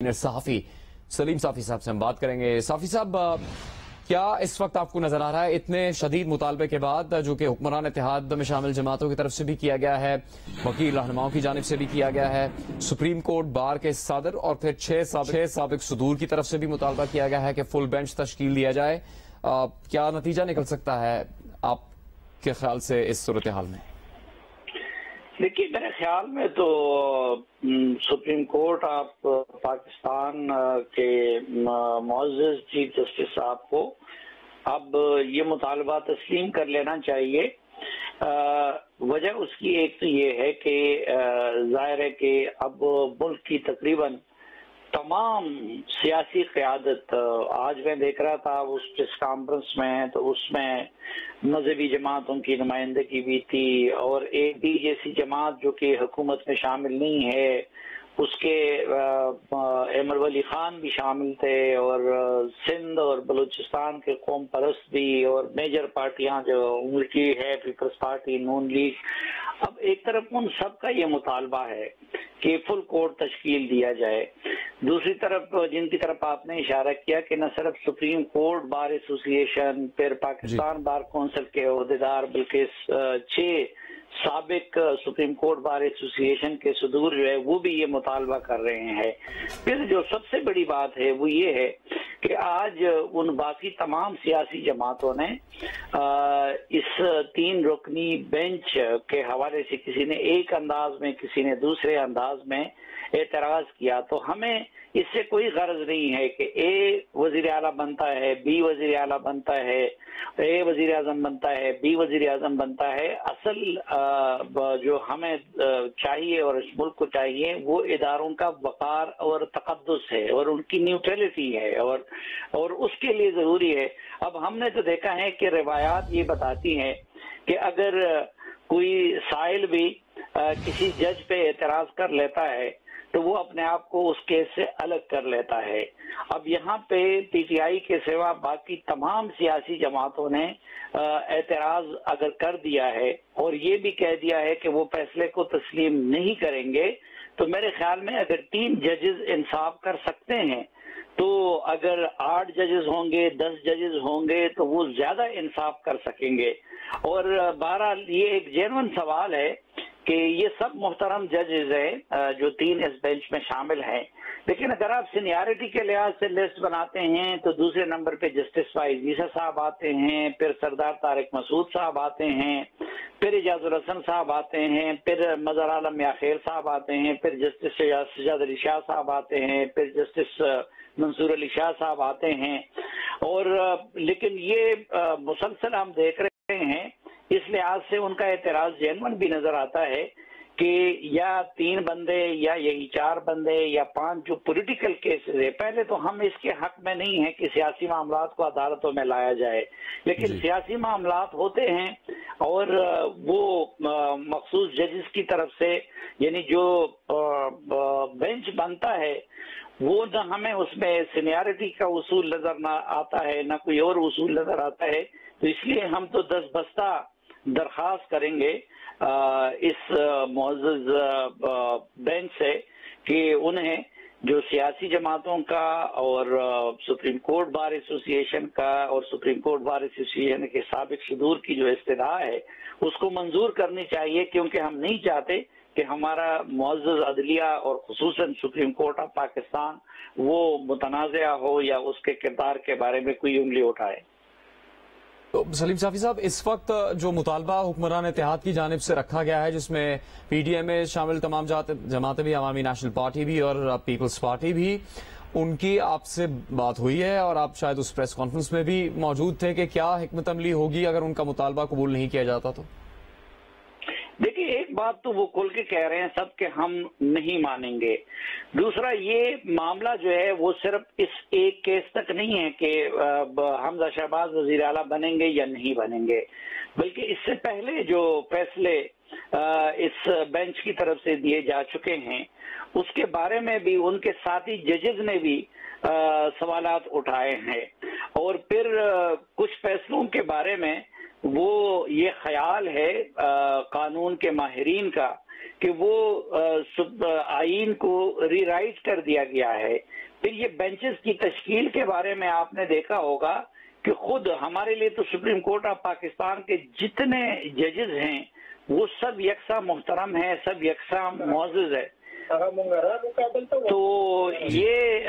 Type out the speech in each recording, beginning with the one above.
सहाफ़ी सलीम साफ़ी साहब से हम बात करेंगे। साफ़ी साहब, क्या इस वक्त आपको नजर आ रहा है इतने शदीद मुतालबे के बाद, जो कि हुक्मरान इत्तेहाद में शामिल जमातों की तरफ से भी किया गया है, वकील रहनुमाओं की जानिब से भी किया गया है, सुप्रीम कोर्ट बार के सदर और फिर छह साबिक सुदूर की तरफ से भी मुतालबा किया गया है कि फुल बेंच तश्कील दिया जाए, क्या नतीजा निकल सकता है आपके ख्याल से इस सूरत हाल में? देखिए, मेरे ख्याल में तो सुप्रीम कोर्ट आप पाकिस्तान के मुअज़्ज़ज़ चीफ जस्टिस साहब को अब ये मुतालबा तस्लीम कर लेना चाहिए। वजह उसकी एक तो ये है कि ज़ाहिर है कि अब मुल्क की तकरीबन तमाम सियासी क़यादत, आज मैं देख रहा था उस प्रेस कॉन्फ्रेंस में, तो उसमें मजहबी जमातों की नुमाइंदगी भी थी और AD जैसी जमात जो कि हुकूमत में शामिल नहीं है, उसके अहमद वली खान भी शामिल थे और सिंध और बलूचिस्तान के कौम परस्त भी, और मेजर पार्टियां जो उनकी है पीपल्स पार्टी, नून लीग। अब एक तरफ उन सब का ये मुतालबा है कि फुल कोर्ट तश्कील दिया जाए, दूसरी तरफ जिनकी तरफ आपने इशारा किया कि न सिर्फ सुप्रीम कोर्ट बार एसोसिएशन, फिर पाकिस्तान बार कौंसिल के अहदेदार, बल्कि 6 साबिक सुप्रीम कोर्ट बार एसोसिएशन के सदूर जो है वो भी ये मुतालबा कर रहे हैं। फिर जो सबसे बड़ी बात है वो ये है कि आज उन बाकी तमाम सियासी जमातों ने इस 3 रुकनी बेंच के हवाले से किसी ने एक अंदाज में, किसी ने दूसरे अंदाज में एतराज किया। तो हमें इससे कोई गर्ज नहीं है कि A वजीर आला बनता है, B वजीर आला बनता है, A वजीर आजम बनता है, B वजीर आजम बनता है। असल जो हमें चाहिए और इस मुल्क को चाहिए वो इदारों का वक़ार और तक़द्दुस है और उनकी न्यूट्रलिटी है, और उसके लिए ज़रूरी है। अब हमने तो देखा है कि रिवायात ये बताती हैं कि अगर कोई साइल भी किसी जज पे एतराज कर लेता है तो वो अपने आप को उस केस से अलग कर लेता है। अब यहाँ पे PTI के सिवा बाकी तमाम सियासी जमातों ने एतराज अगर कर दिया है और ये भी कह दिया है कि वो फैसले को तस्लीम नहीं करेंगे, तो मेरे ख्याल में अगर 3 जजेस इंसाफ कर सकते हैं तो अगर 8 जजेस होंगे, 10 जजेस होंगे तो वो ज्यादा इंसाफ कर सकेंगे। और बहरहाल ये एक जेन्युइन सवाल है कि ये सब मोहतरम जजेस हैं जो 3 इस बेंच में शामिल हैं, लेकिन अगर आप सीनियरिटी के लिहाज से लिस्ट बनाते हैं तो दूसरे नंबर पे जस्टिस फाइज ईसा साहब आते हैं, फिर सरदार तारिक मसूद साहब आते हैं, फिर इजाजुल हसन साहब आते हैं, फिर मजहर आलम याखेर साहब आते हैं, फिर जस्टिस सज्जाद अली शाह साहब आते हैं, फिर जस्टिस मंसूर अली शाह साहब आते हैं। और लेकिन ये मुसलसल हम देख रहे हैं, इस लिहाज से उनका एतराज जेन्युइन भी नजर आता है कि या 3 बंदे या यही 4 बंदे या 5 जो पॉलिटिकल केसेस है, पहले तो हम इसके हक में नहीं है कि सियासी मामलात को अदालतों में लाया जाए, लेकिन सियासी मामलात होते हैं और वो मखसूस जजेस की तरफ से, यानी जो बेंच बनता है वो न हमें उसमें सीनियरिटी का उसूल नजर ना आता है, ना कोई और उसूल नजर आता है। तो इसलिए हम तो 10 बस्ता दरखास्त करेंगे इस मुअज़्ज़ज़ बेंच से कि उन्हें जो सियासी जमातों का और सुप्रीम कोर्ट बार एसोसिएशन का और सुप्रीम कोर्ट बार एसोसिएशन के साबिक सदूर की जो इस्तिदा है उसको मंजूर करनी चाहिए, क्योंकि हम नहीं चाहते कि हमारा मुअज़्ज़ज़ अदलिया और खुसूसन सुप्रीम कोर्ट ऑफ पाकिस्तान वो मुतनाज़ा हो या उसके किरदार के बारे में कोई उंगली उठाए। तो सलीम साफ़ी साहब, इस वक्त जो मुतालबा हुक्मरान इत्तेहाद की जानिब से रखा गया है, जिसमें PTI में शामिल तमाम जमातें भी, अवामी नेशनल पार्टी भी और पीपल्स पार्टी भी, उनकी आपसे बात हुई है और आप शायद उस प्रेस कॉन्फ्रेंस में भी मौजूद थे कि क्या हिकमत अमली होगी अगर उनका मुतालबा कबूल नहीं किया जाता तो? देखिए, एक बात तो वो खुल के कह रहे हैं सब कि हम नहीं मानेंगे। दूसरा, ये मामला जो है वो सिर्फ इस एक केस तक नहीं है कि हमजा शहबाज वजीर आला बनेंगे या नहीं बनेंगे, बल्कि इससे पहले जो फैसले इस बेंच की तरफ से दिए जा चुके हैं उसके बारे में भी उनके साथी जजेस ने भी सवालात उठाए हैं। और फिर कुछ फैसलों के बारे में वो ये ख्याल है कानून के माहिरीन का کہ وہ آئین کو ری رائٹ کر دیا گیا ہے۔ پھر یہ بینچز کی تشکیل کے بارے میں آپ نے دیکھا ہوگا کہ خود ہمارے لیے تو سپریم کورٹ آف پاکستان کے جتنے ججز ہیں وہ سب یکساں محترم ہیں، سب یکساں معزز ہے۔ تو یہ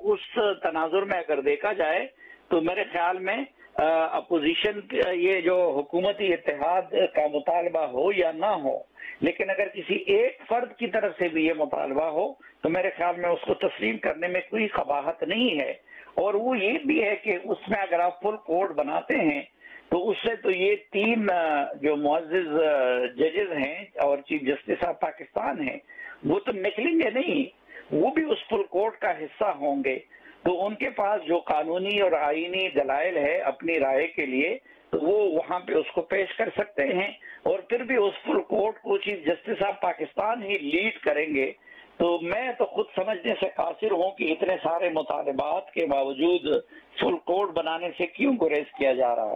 اس تناظر میں اگر دیکھا جائے تو میرے خیال میں اپوزیشن یہ جو حکومتی اتحاد کا مطالبہ ہو یا نہ ہو، لیکن اگر کسی ایک فرد کی طرف سے بھی یہ مطالبہ ہو تو میرے خیال میں اس کو تسلیم کرنے میں کوئی قباحت نہیں ہے۔ اور وہ یہ بھی ہے کہ اس میں اگر آپ فل کورٹ بناتے ہیں تو اس سے تو یہ 3 جو معزز ججز ہیں اور چیف جسٹس آف پاکستان ہیں وہ تو نکلیں گے نہیں، وہ بھی اس فل کورٹ کا حصہ ہوں گے، تو ان کے پاس جو قانونی اور آئینی دلائل ہے اپنی رائے کے لیے تو وہ وہاں پہ اس کو پیش کر سکتے ہیں، اور پھر بھی اس فل کورٹ کو chief justice of Pakistan he lead کریں گے۔ تو میں تو خود سمجھنے سے قاصر ہوں کہ اتنے سارے مطالبات کے باوجود فل کورٹ بنانے سے کیوں گریز کیا جا رہا ہے۔